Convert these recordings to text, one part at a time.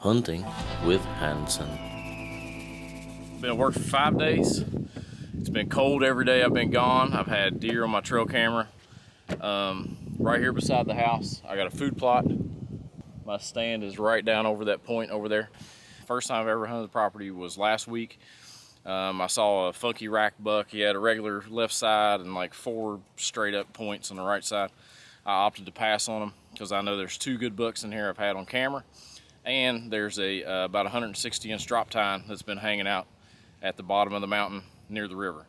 Hunting with Hanson. Been at work for 5 days. It's been cold every day I've been gone. I've had deer on my trail camera. Right here beside the house, I got a food plot. My stand is right down over that point over there. First time I've ever hunted the property was last week. I saw a funky rack buck. He had a regular left side and like 4 straight up points on the right side. I opted to pass on him because I know there's 2 good bucks in here I've had on camera. And there's about 160-inch drop tine that's been hanging out at the bottom of the mountain near the river.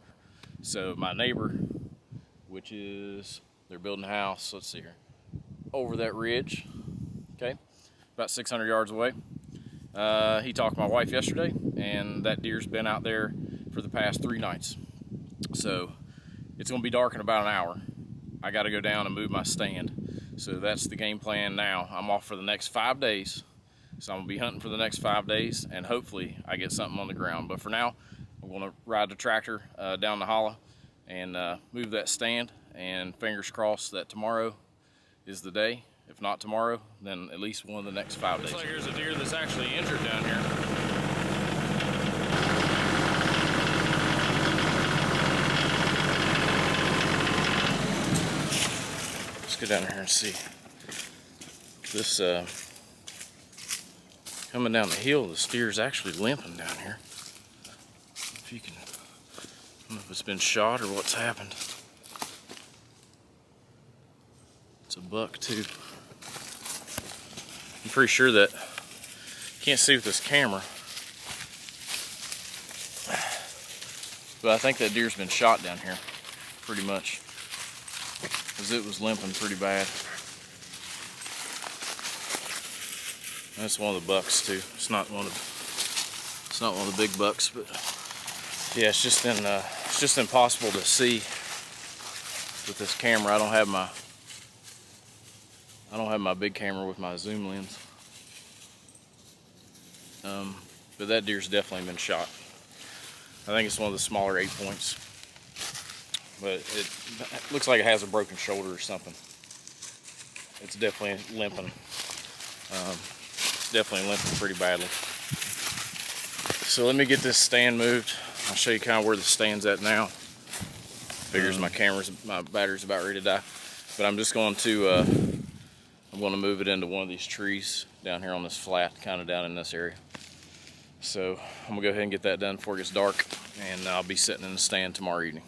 So my neighbor, which is, they're building a house, let's see here, over that ridge, okay, about 600 yards away. He talked to my wife yesterday, and that deer's been out there for the past 3 nights. So it's gonna be dark in about an hour. I gotta go down and move my stand. So that's the game plan now. I'm off for the next 5 days. So I'm gonna be hunting for the next 5 days, and hopefully I get something on the ground. But for now, I'm gonna ride the tractor down the hollow and move that stand, and fingers crossed that tomorrow is the day. If not tomorrow, then at least one of the next 5 days. Looks like here's a deer that's actually injured down here. Let's go down here and see. This coming down the hill, the steer's actually limping down here. If you can, I don't know if it's been shot or what's happened. It's a buck too. I'm pretty sure that, can't see with this camera, but I think that deer's been shot down here, pretty much, because it was limping pretty bad. That's one of the bucks too. It's not one of the big bucks, but yeah, it's just impossible to see with this camera. I don't have my big camera with my zoom lens. But that deer's definitely been shot. I think it's one of the smaller 8 points, but it looks like it has a broken shoulder or something. It's definitely limping. Definitely limping pretty badly. So let me get this stand moved. I'll show you kind of where the stand's at now. Figures my battery's about ready to die. But I'm just going to, I'm going to move it into one of these trees down here on this flat, kind of down in this area. So I'm gonna go ahead and get that done before it gets dark, and I'll be sitting in the stand tomorrow evening.